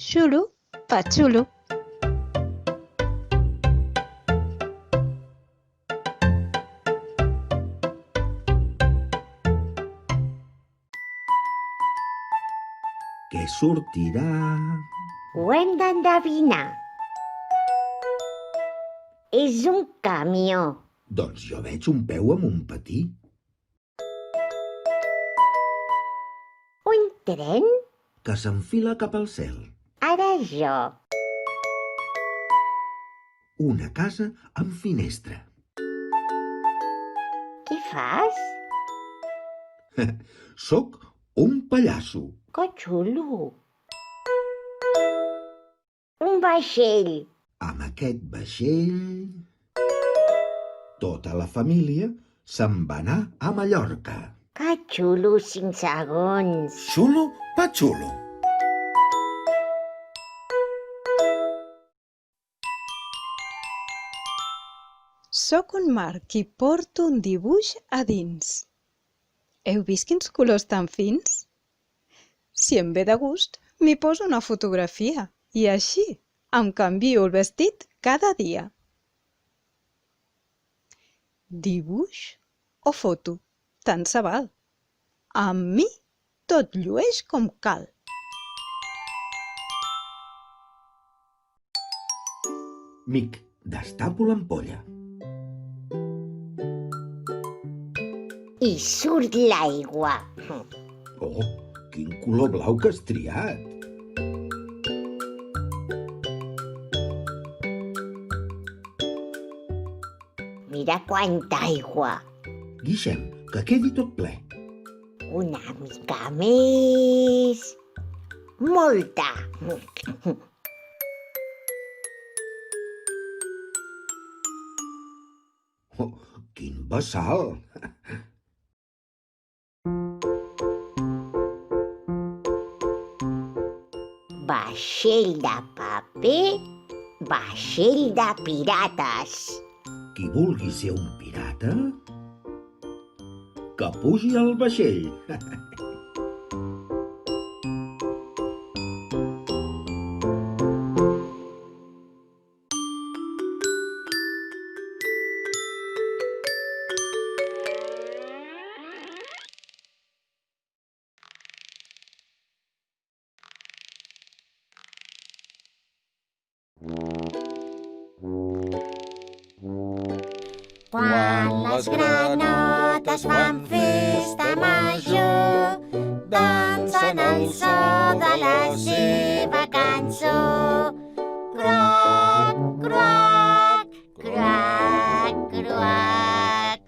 Xulo, pa xulo. Què sortirà? Ho hem d'endevinar. És un camió. Doncs jo veig un peu amb un patí. Un tren? Que s'enfila cap al cel. Ara jo. Una casa amb finestra. Què fas? Soc un pallasso. Que xulo. Un vaixell. Amb aquest vaixell... Tota la família se'n va anar a Mallorca. Que xulo, 5 segons. Xulo pa xulo. Soc un marc i porto un dibuix a dins. Heu vist quins colors tan fins? Si em ve de gust, m'hi poso una fotografia i així em canvio el vestit cada dia. Dibuix o foto, tant se val. Amb mi tot llueix com cal. Mic, destapo l'ampolla. I surt l'aigua. Oh, quin color blau que has triat. Mira quanta aigua. Guixem, que quedi tot ple. Una mica més. Molta. Oh, quin bassal. Vaixell de paper, vaixell de pirates. Qui vulgui ser un pirata, que pugi al vaixell. Quan les granotes fan festa major, dansen al so de la seva cançó. Croac, croac, croac, croac.